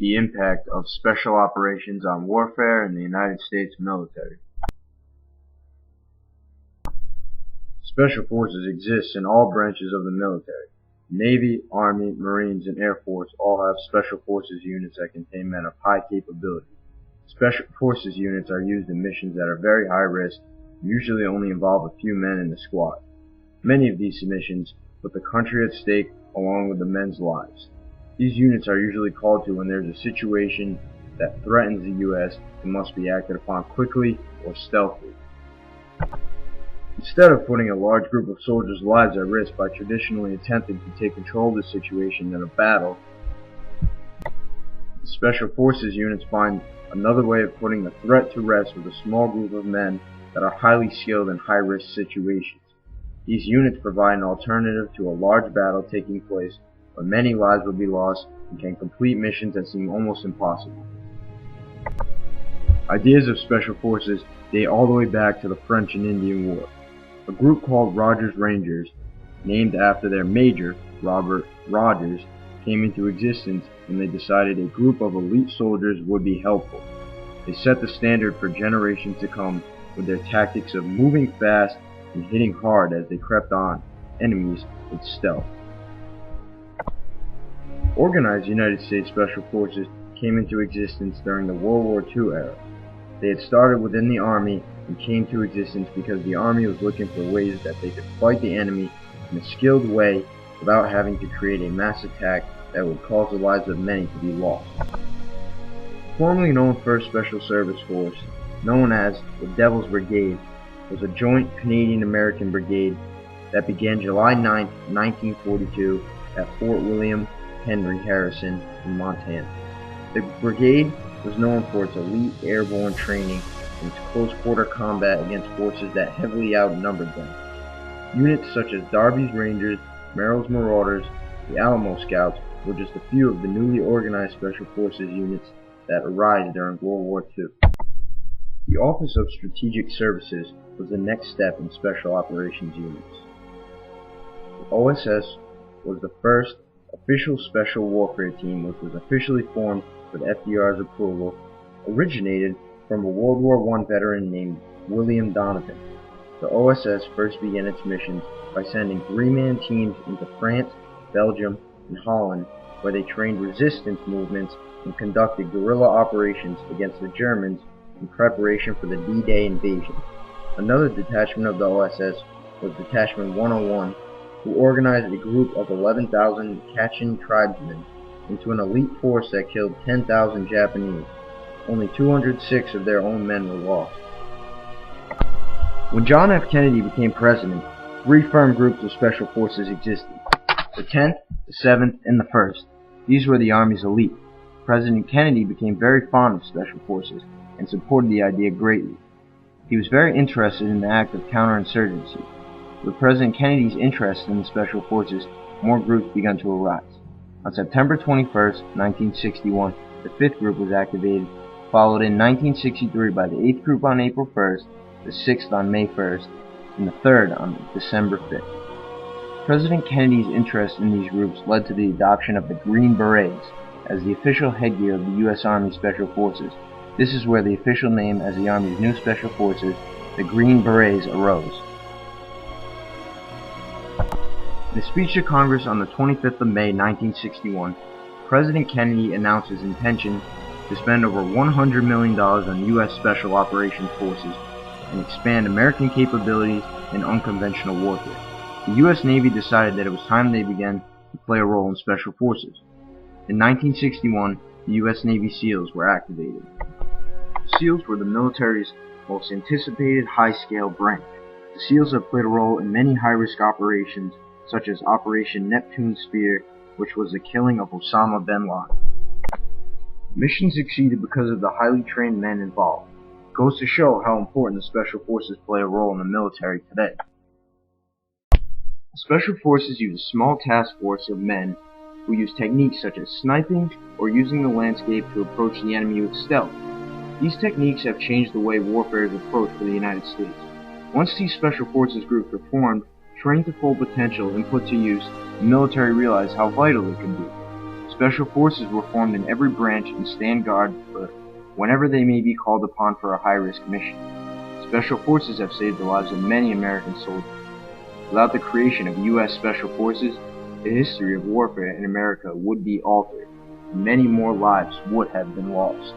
The impact of special operations on warfare in the United States military. Special forces exist in all branches of the military. Navy, Army, Marines, and Air Force all have special forces units that contain men of high capability. Special forces units are used in missions that are very high risk and usually only involve a few men in the squad. Many of these missions put the country at stake along with the men's lives. These units are usually called to when there is a situation that threatens the U.S. and must be acted upon quickly or stealthily. Instead of putting a large group of soldiers' lives at risk by traditionally attempting to take control of the situation in a battle, the Special Forces units find another way of putting the threat to rest with a small group of men that are highly skilled in high-risk situations. These units provide an alternative to a large battle taking place where many lives will be lost and can complete missions that seem almost impossible. Ideas of special forces date all the way back to the French and Indian War. A group called Rogers Rangers, named after their major, Robert Rogers, came into existence when they decided a group of elite soldiers would be helpful. They set the standard for generations to come with their tactics of moving fast and hitting hard as they crept on enemies with stealth. Organized United States Special Forces came into existence during the World War II era. They had started within the Army and came to existence because the Army was looking for ways that they could fight the enemy in a skilled way without having to create a mass attack that would cause the lives of many to be lost. Formerly known First Special Service Force, known as the Devil's Brigade, was a joint Canadian-American brigade that began July 9, 1942 at Fort William Henry Harrison in Montana. The brigade was known for its elite airborne training and its close-quarter combat against forces that heavily outnumbered them. Units such as Darby's Rangers, Merrill's Marauders, the Alamo Scouts were just a few of the newly organized Special Forces units that arose during World War II. The Office of Strategic Services was the next step in Special Operations units. The OSS was the first official special warfare team which was officially formed with FDR's approval, originated from a World War I veteran named William Donovan. The OSS first began its missions by sending three-man teams into France, Belgium, and Holland, where they trained resistance movements and conducted guerrilla operations against the Germans in preparation for the D-Day invasion. Another detachment of the OSS was Detachment 101, who organized a group of 11,000 Kachin tribesmen into an elite force that killed 10,000 Japanese. Only 206 of their own men were lost. When John F. Kennedy became president, three firm groups of special forces existed: the 10th, the 7th, and the 1st. These were the Army's elite. President Kennedy became very fond of special forces and supported the idea greatly. He was very interested in the act of counterinsurgency. With President Kennedy's interest in the special forces, more groups began to arise. On September 21, 1961, the 5th group was activated, followed in 1963 by the 8th group on April 1st, the 6th on May 1st, and the 3rd on December 5th. President Kennedy's interest in these groups led to the adoption of the Green Berets as the official headgear of the U.S. Army Special Forces. This is where the official name as the Army's new Special Forces, the Green Berets, arose. In a speech to Congress on the 25th of May 1961, President Kennedy announced his intention to spend over $100 million on U.S. Special Operations Forces and expand American capabilities in unconventional warfare. The U.S. Navy decided that it was time they began to play a role in Special Forces. In 1961, the U.S. Navy SEALs were activated. The SEALs were the military's most anticipated high-scale branch. The SEALs have played a role in many high-risk operations, such as Operation Neptune Spear, which was the killing of Osama bin Laden. The mission succeeded because of the highly trained men involved. It goes to show how important the Special Forces play a role in the military today. Special Forces use a small task force of men who use techniques such as sniping or using the landscape to approach the enemy with stealth. These techniques have changed the way warfare is approached for the United States. Once these Special Forces groups were formed, trained to full potential, and put to use, the military realized how vital it could be. Special forces were formed in every branch and stand guard for whenever they may be called upon for a high-risk mission. Special forces have saved the lives of many American soldiers. Without the creation of U.S. Special Forces, the history of warfare in America would be altered, and many more lives would have been lost.